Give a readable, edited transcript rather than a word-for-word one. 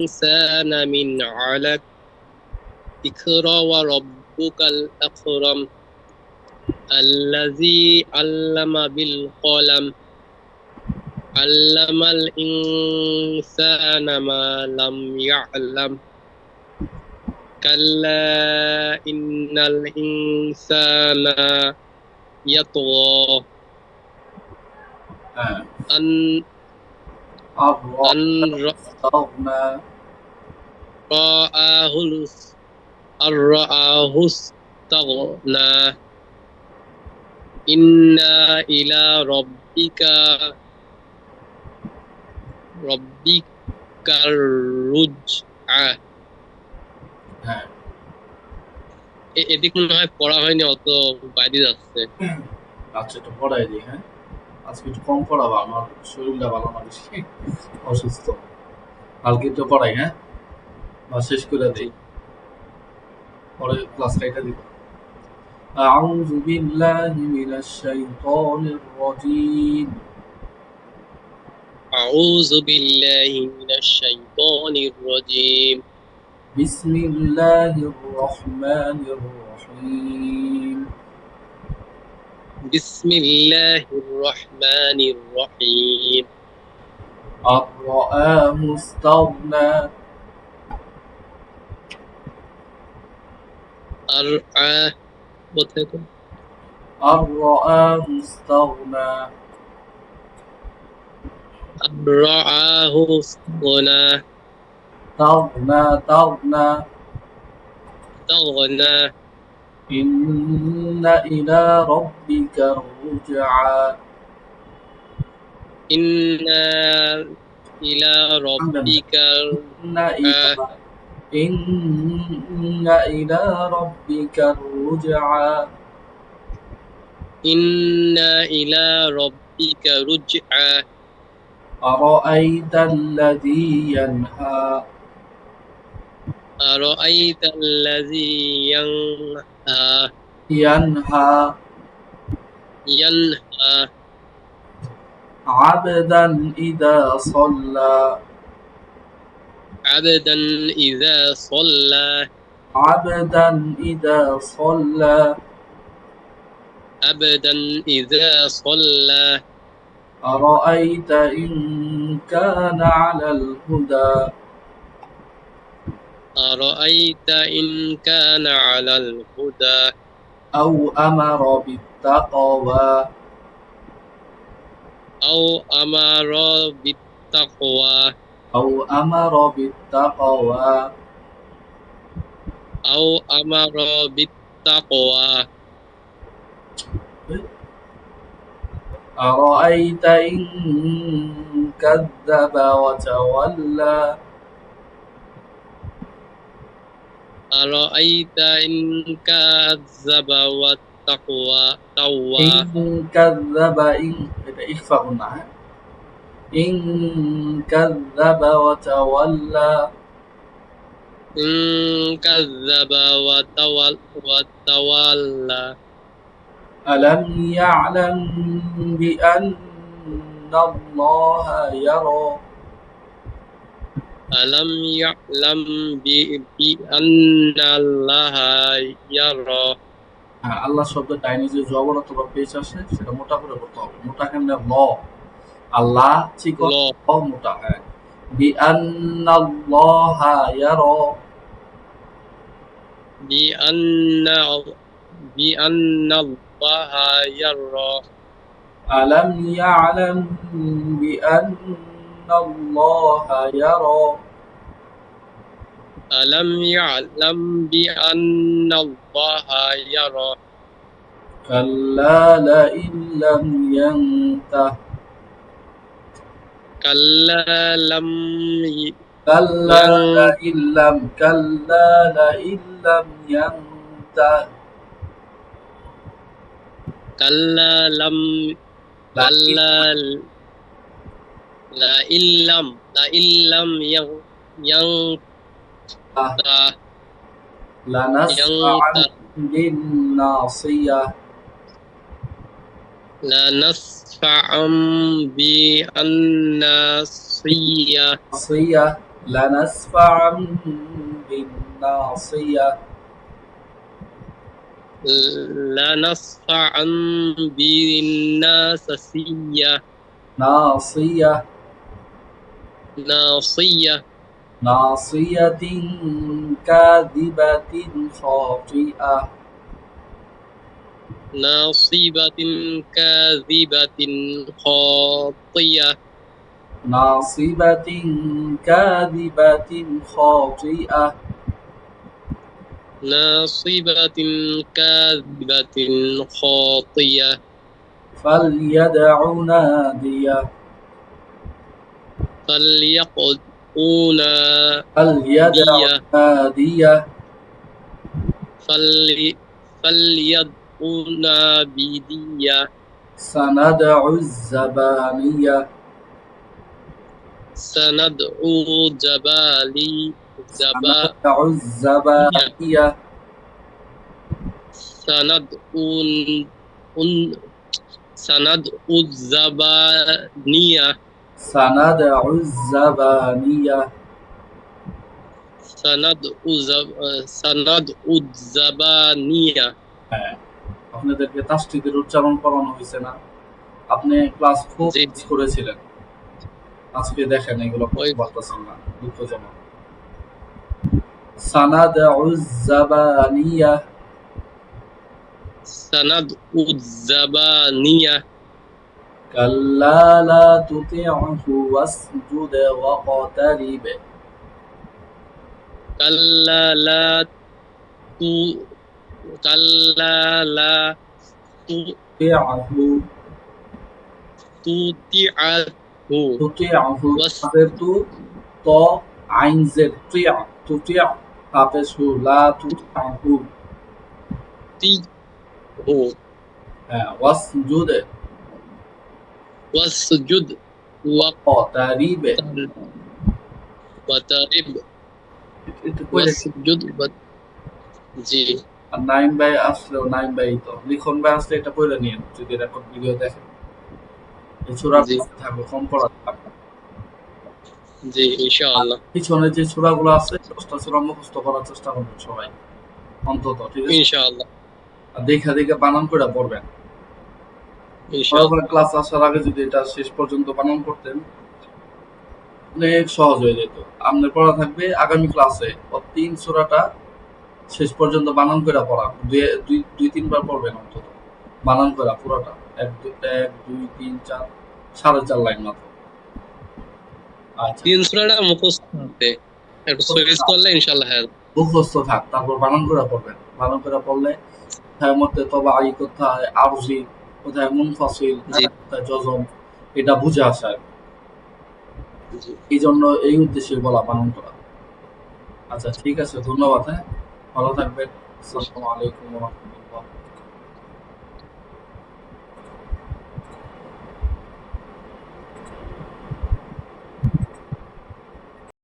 الإنسان من علق اقرأ وربك الأكرم الذي علم بالقلم علم الإنسان ما لم يعلم كلا إن الإنسان يطغى হ্যাঁ أن أن استغنى رآه أن رآه استغنى إن إلى ربك الرجعى হ্যাঁ এদিক মনে হয় পড়া হয়নি, অত বাইরে যাচ্ছে। আচ্ছা একটু পড়াই দিই। হ্যাঁ আজকে একটু কম পড়াবো, আমার শরীরটা ভালো না, বেশি অসুস্থ। কালকে একটু পড়াই, হ্যাঁ বা শেষ করে জি। দিই, পরে ক্লাস কাইটা দিব। أعوذ بالله من الشيطان الرجيم أعوذ بالله من الشيطان الرجيم بسم الله الرحمن الرحيم بسم الله الرحمن الرحيم أن رآه استغنى أرعى أن رآه استغنى أن رآه استغنى استغنى إن إلى ربك الرجعى إن إلى ربك إن إلى ربك الرجعى إن إلى ربك رجعى أرأيت الذي ينهى أرأيت الذي ينهى عبدا إذا صلى عبدا إذا صلى عبدا إذا صلى عبدا إذا صلى أرأيت إن كان على الهدى أرأيت إن كان على الهدى أو أمر بالتقوى أو أمر بالتقوى أو أمر بالتقوى أو أمر بالتقوى أرأيت إن كذب وتولى أرأيت إن كذب وتقوى إن كذب এটা ইখফা গুনা হ্যাঁ إن كذب وتولى إن كذب وتولى ألم يعلم بأن الله يرى ألم يعلم بأن الله يرى হ্যাঁ আল্লাহ শব্দের ডাইনে যে জবর অথবা পেশ আসে সেটা মোটা করে পড়তে হবে। মোটা কেমনে ল, আল্লাহ চিকন ল মোটা। হ্যাঁ বিআন্নাল্লাহা ইয়ারা بأن الله يرى ألم يعلم بأن الله يرى ألم يعلم بأن الله يرى كلا لئن لم ينته كلا لئن لم ينته كلا لئن لم ينته لنسفعا بالناصية لنسفعا بالناصية لنسفعا بالناصية لنصفعا بالناصية ناصية ناصية ناصية كاذبة خاطئة ناصبة كاذبة خاطية ناصبة كاذبة خاطئة ناصبة كاذبة خاطية فليدع نادية فليقضون فليدع دية نادية فليدعون بدية سندع الزبانية سندعو جبالي زبانية سندع الزبانية سندعو الزبانية سندع الزبانية سندعو الزبانية হ্যাঁ আপনাদেরকে তাসদীদের উচ্চারণ করানো হয়েছে না আপনি ক্লাস 4 জি মিস করেছিলেন আজকে দেখেন এগুলো ওই করতে পারতেছেন না দুঃখজনক সানাদউ الزبانية سندعو الزبانية كلا لا تطعه واسجد واقترب كلا لا تو- كلا لا تطعه تطيعه تطيعه واس حفظت ط عين زد طيع تطيع حافظه لا تطعه واسجد واسجد واقترب واقترب একটু পড়ে واسجد জি আর নাইম ভাই আসলেও নাইম ভাই তো লিখন ভাই আসলে এটা পড়ে নিন যদি রেকর্ড ভিডিও দেখেন এই সূরা জি থাকবে কম পড়া থাকবে জি ইনশাআল্লাহ পিছনে যে সূরাগুলো আছে 10টা সূরা মুখস্থ করার চেষ্টা করবেন সবাই অন্তত ঠিক আছে ইনশাআল্লাহ আর দেখা দেখে বানান করে পড়বেন ইনশাআল্লাহ পরের ক্লাস আসার আগে যদি এটা শেষ পর্যন্ত বানান করতেন অনেক সহজ হয়ে যেত আপনার পড়া থাকবে আগামী ক্লাসে 3 সূরাটা শেষ পর্যন্ত বানান করে পড়া দুই তিনবার পড়বেন অন্তত বানান করা পুরোটা 1 2 3 4 4.5 লাইন মাত্র আচ্ছা তিন সূরাটা মুখস্থ করতে একটু সুইচ করলে ইনশাআল্লাহ হ্যাঁ মুখস্থ থাক তারপর বানান করে পড়বেন বানান করে পড়লে কোথায় মধ্যে তবাই কোথায় আরজি কোথায় মুনফাসিল জি কোথায় জজম এটা বুঝে আসা জি এই জন্য এই উদ্দেশ্যে বলা বানান করা আচ্ছা ঠিক আছে ধন্যবাদ হ্যাঁ ভালো থাকবেন আসসালামু আলাইকুম ওয়া রাহমাতুল্লাহ